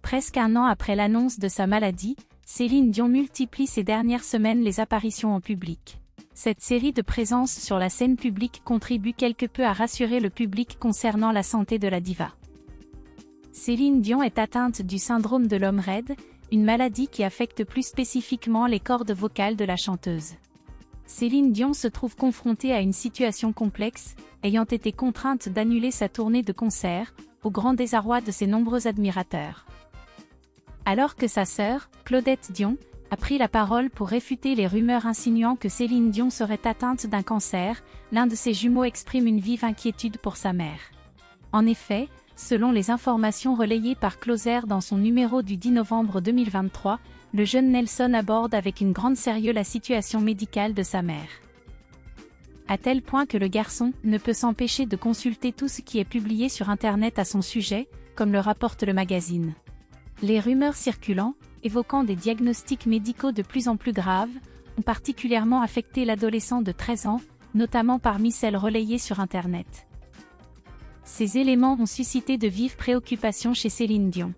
Presque un an après l'annonce de sa maladie, Céline Dion multiplie ces dernières semaines les apparitions en public. Cette série de présences sur la scène publique contribue quelque peu à rassurer le public concernant la santé de la diva. Céline Dion est atteinte du syndrome de l'homme raide, une maladie qui affecte plus spécifiquement les cordes vocales de la chanteuse. Céline Dion se trouve confrontée à une situation complexe, ayant été contrainte d'annuler sa tournée de concerts, au grand désarroi de ses nombreux admirateurs. Alors que sa sœur, Claudette Dion, a pris la parole pour réfuter les rumeurs insinuant que Céline Dion serait atteinte d'un cancer, l'un de ses jumeaux exprime une vive inquiétude pour sa mère. En effet, selon les informations relayées par Closer dans son numéro du 10 novembre 2023, le jeune Nelson aborde avec une grande sérieux la situation médicale de sa mère. À tel point que le garçon ne peut s'empêcher de consulter tout ce qui est publié sur Internet à son sujet, comme le rapporte le magazine. Les rumeurs circulant, évoquant des diagnostics médicaux de plus en plus graves, ont particulièrement affecté l'adolescent de 13 ans, notamment parmi celles relayées sur Internet. Ces éléments ont suscité de vives préoccupations chez Céline Dion.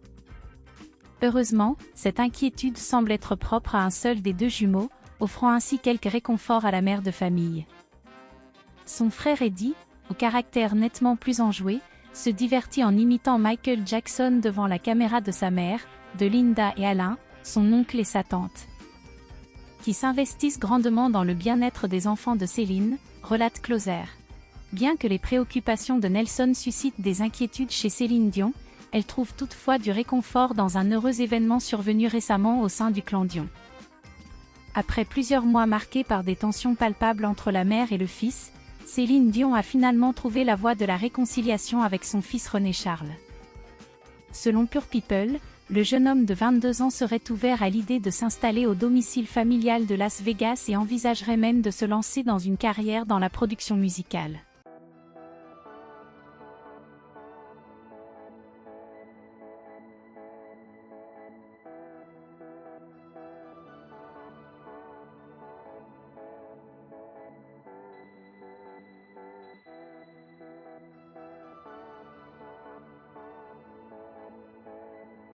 Heureusement, cette inquiétude semble être propre à un seul des deux jumeaux, offrant ainsi quelques réconforts à la mère de famille. Son frère Eddie, au caractère nettement plus enjoué, se divertit en imitant Michael Jackson devant la caméra de sa mère, de Linda et Alain, son oncle et sa tante, qui s'investissent grandement dans le bien-être des enfants de Céline, relate Closer. Bien que les préoccupations de Nelson suscitent des inquiétudes chez Céline Dion, elle trouve toutefois du réconfort dans un heureux événement survenu récemment au sein du clan Dion. Après plusieurs mois marqués par des tensions palpables entre la mère et le fils, Céline Dion a finalement trouvé la voie de la réconciliation avec son fils René Charles. Selon Pure People, le jeune homme de 22 ans serait ouvert à l'idée de s'installer au domicile familial de Las Vegas et envisagerait même de se lancer dans une carrière dans la production musicale.